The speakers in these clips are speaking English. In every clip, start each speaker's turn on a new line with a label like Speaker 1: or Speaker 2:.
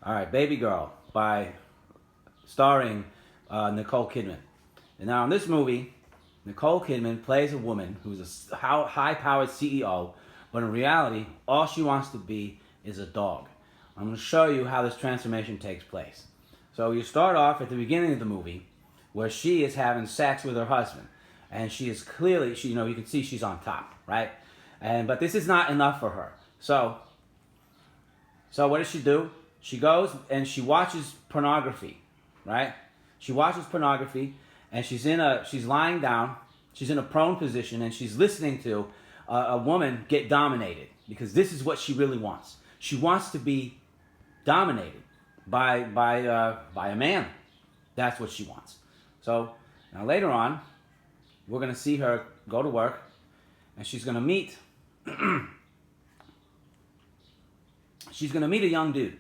Speaker 1: All right, Babygirl by starring Nicole Kidman. And now in this movie, Nicole Kidman plays a woman who's a high-powered CEO, but in reality, all she wants to be is a dog. I'm going to show you how this transformation takes place. So you start off at the beginning of the movie, where she is having sex with her husband, and she is clearly, you can see she's on top, right? But this is not enough for her. So what does she do? She goes and she watches pornography, right? She watches pornography, and she's lying down, she's in a prone position, and she's listening to a woman get dominated, because this is what she really wants. She wants to be dominated by a man. That's what she wants. So now later on, we're gonna see her go to work, and she's gonna meet she's gonna meet a young dude,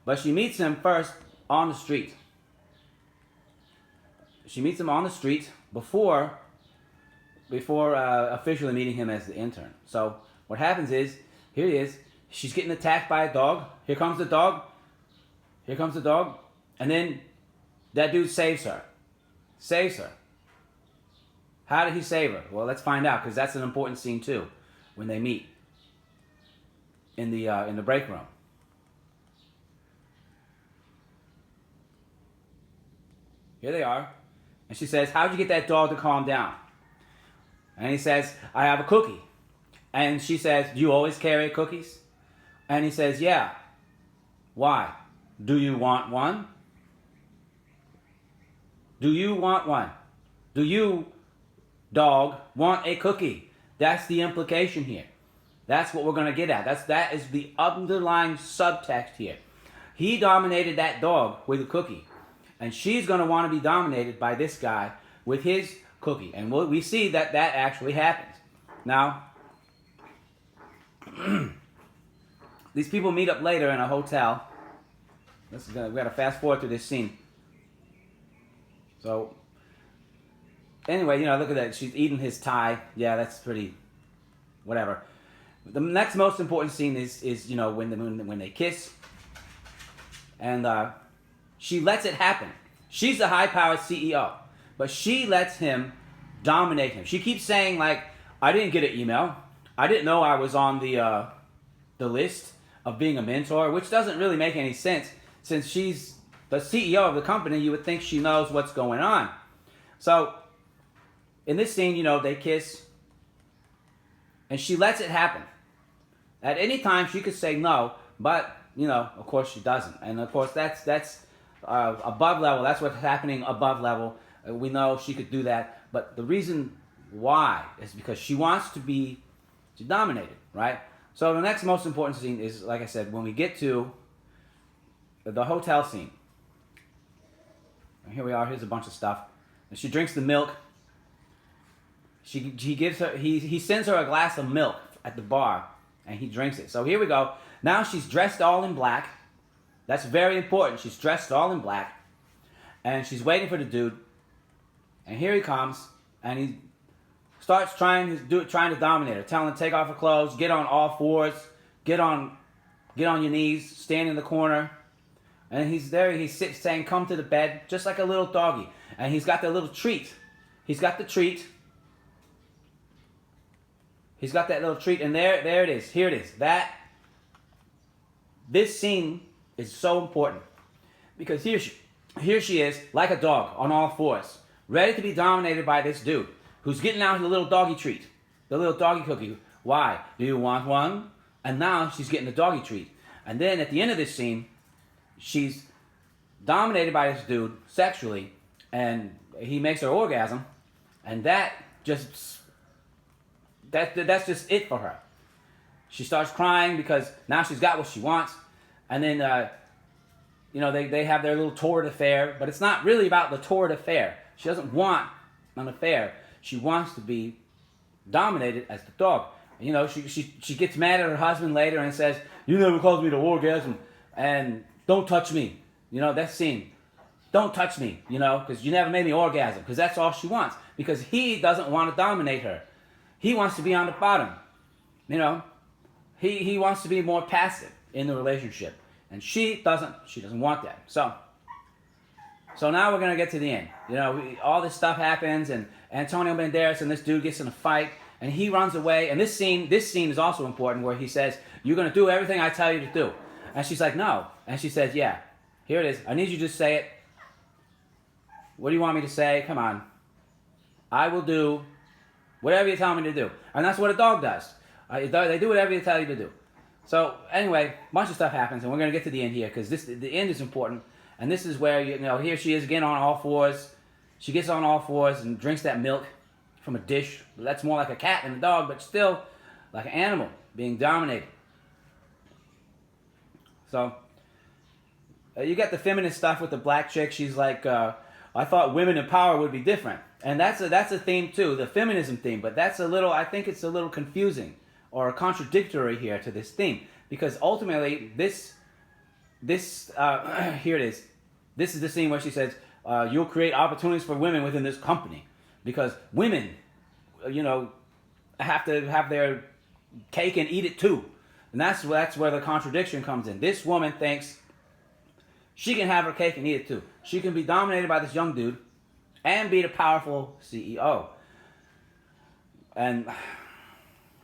Speaker 1: but she meets him first on the street. She meets him on the street before officially meeting him as the intern. So what happens is, here he is. She's getting attacked by a dog. Here comes the dog. Here comes the dog. And then that dude saves her. Saves her. How did he save her? Well, let's find out, because that's an important scene too, when they meet in the break room. Here they are. And she says, "How'd you get that dog to calm down?" And he says, "I have a cookie." And she says, "Do you always carry cookies?" And he says, "Yeah." "Why? Do you want one? Do you want one? Do you, dog, want a cookie?" That's the implication here. That's what we're going to get at. That is the underlying subtext here. He dominated that dog with a cookie, and she's going to want to be dominated by this guy with his cookie. And we see that actually happens. Now, these people meet up later in a hotel. We got to fast forward through this scene. So, anyway, look at that. She's eating his tie. Yeah, that's pretty, whatever. The next most important scene is when they kiss, and she lets it happen. She's the high-powered CEO, but she lets him dominate him. She keeps saying, like, "I didn't get an email. I didn't know I was on the list of being a mentor," which doesn't really make any sense. Since she's the CEO of the company, you would think she knows what's going on. So, in this scene, they kiss, and she lets it happen. At any time, she could say no, but, of course she doesn't. And, of course, that's above level. That's what's happening above level. We know she could do that. But the reason why is because she wants to be dominated, right? So the next most important scene is, like I said, when we get to the hotel scene. And here we are. Here's a bunch of stuff. And she drinks the milk. He sends her a glass of milk at the bar, and he drinks it. So here we go. Now she's dressed all in black. That's very important. She's dressed all in black, and she's waiting for the dude. And here he comes, and he starts trying to dominate her, telling her to take off her clothes, get on all fours, get on your knees, stand in the corner. And he's there. He sits saying, "Come to the bed," just like a little doggy. And he's got the little treat. He's got the treat. He's got that little treat, and there it is. Here it is. This scene is so important, because here she is, like a dog on all fours, ready to be dominated by this dude who's getting out the little doggy treat, the little doggy cookie. "Why? Do you want one?" And now she's getting the doggy treat. And then at the end of this scene, she's dominated by this dude sexually, and he makes her orgasm, and that's just it for her. She starts crying because now she's got what she wants. And then they have their little torrid affair, but it's not really about the torrid affair. She doesn't want an affair. She wants to be dominated as the dog. She gets mad at her husband later and says, "You never caused me to orgasm, and don't touch me." That scene. "Don't touch me, because you never made me orgasm," because that's all she wants. Because he doesn't want to dominate her. He wants to be on the bottom. He wants to be more passive in the relationship. And she doesn't want that. So now we're going to get to the end. You know, all this stuff happens, and Antonio Banderas and this dude gets in a fight, and he runs away. And this scene is also important, where he says, "You're going to do everything I tell you to do." And she's like, "No." And she says, "Yeah, here it is. I need you to say it. What do you want me to say? Come on. I will do whatever you tell me to do." And that's what a dog does. They do whatever you tell you to do. So anyway, a bunch of stuff happens, and we're going to get to the end here, because the end is important. And this is where, you know, here she is again on all fours. She gets on all fours and drinks that milk from a dish. That's more like a cat than a dog, but still like an animal being dominated. So you get the feminist stuff with the black chick. She's like, I thought women in power would be different. And that's a theme too, the feminism theme. But I think it's a little confusing or contradictory here to this theme. Because ultimately, here it is. This is the scene where she says, "You'll create opportunities for women within this company, because women, you know, have to have their cake and eat it too." And that's where the contradiction comes in. This woman thinks she can have her cake and eat it too. She can be dominated by this young dude and be the powerful CEO. And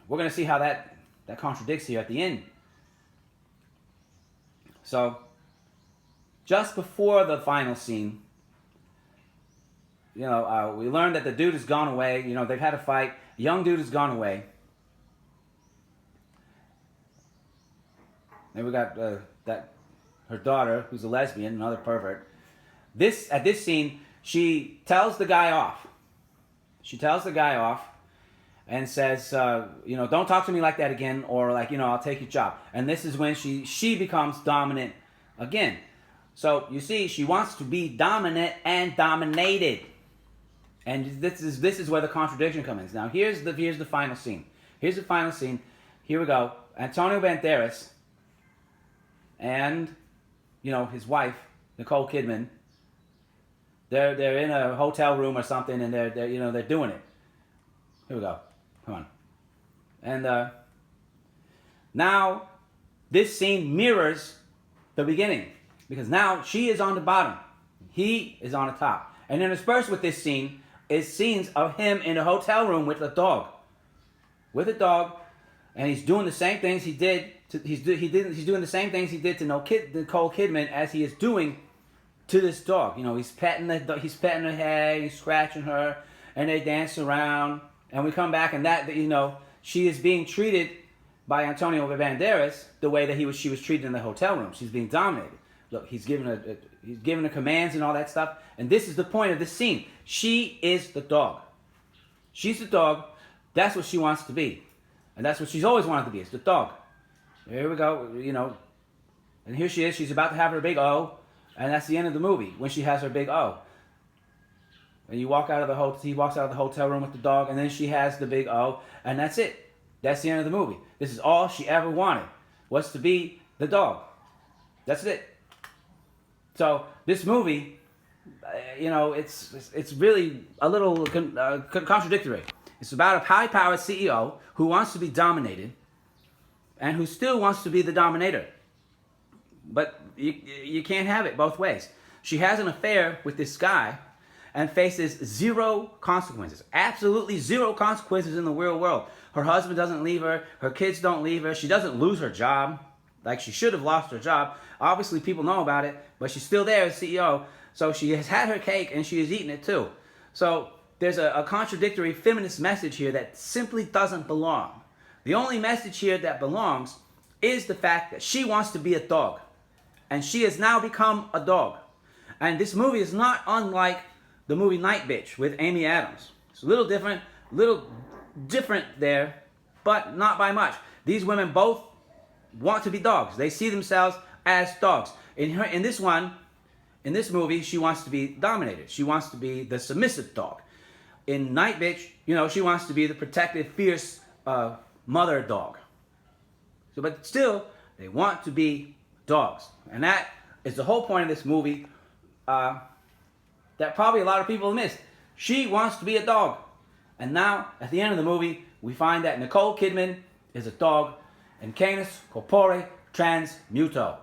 Speaker 1: we're going to see how that contradicts here at the end. So, just before the final scene, you know, we learned that the dude has gone away. You know, they've had a fight. The young dude has gone away. And we got her daughter, who's a lesbian, another pervert. At this scene, she tells the guy off. She tells the guy off and says, you know, "Don't talk to me like that again," or like, you know, "I'll take your job." And this is when she becomes dominant again. So you see, she wants to be dominant and dominated. And this is where the contradiction comes in. Now here's the final scene. Here's the final scene. Here we go. Antonio Banderas and, you know, his wife, Nicole Kidman, they're in a hotel room or something, and they're doing it. Here we go. Come on. And now this scene mirrors the beginning, because now she is on the bottom, he is on the top, and interspersed with this scene is scenes of him in a hotel room with a dog, and he's doing the same things he did. He's doing the same things he did to Nicole Kidman as he is doing to this dog. You know, he's petting her head, he's scratching her, and they dance around. And we come back, and you know, she is being treated by Antonio Banderas the way that she was treated in the hotel room. She's being dominated. Look, he's giving her commands and all that stuff. And this is the point of this scene. She is the dog. She's the dog. That's what she wants to be, and that's what she's always wanted to be. It's the dog. Here we go. You know, and here she is. She's about to have her big O, and that's the end of the movie when she has her big O. And he walks out of the hotel room with the dog, and then she has the big O, and that's it. That's the end of the movie. This is all she ever wanted, was to be the dog. That's it. So this movie, you know, it's really a little contradictory. It's about a high-powered CEO who wants to be dominated, and who still wants to be the dominator. But you can't have it both ways. She has an affair with this guy and faces zero consequences. Absolutely zero consequences in the real world. Her husband doesn't leave her. Her kids don't leave her. She doesn't lose her job, like she should have lost her job. Obviously, people know about it, but she's still there as CEO. So she has had her cake, and she is eating it too. So there's a contradictory feminist message here that simply doesn't belong. The only message here that belongs is the fact that she wants to be a dog. And she has now become a dog. And this movie is not unlike the movie Night Bitch with Amy Adams. It's a little different there, but not by much. These women both want to be dogs. They see themselves as dogs. In this movie, she wants to be dominated. She wants to be the submissive dog. In Night Bitch, you know, she wants to be the protective, fierce mother dog. So, but still, they want to be dogs. And that is the whole point of this movie that probably a lot of people have missed. She wants to be a dog. And now, at the end of the movie, we find that Nicole Kidman is a dog, and canis corpore trans muto.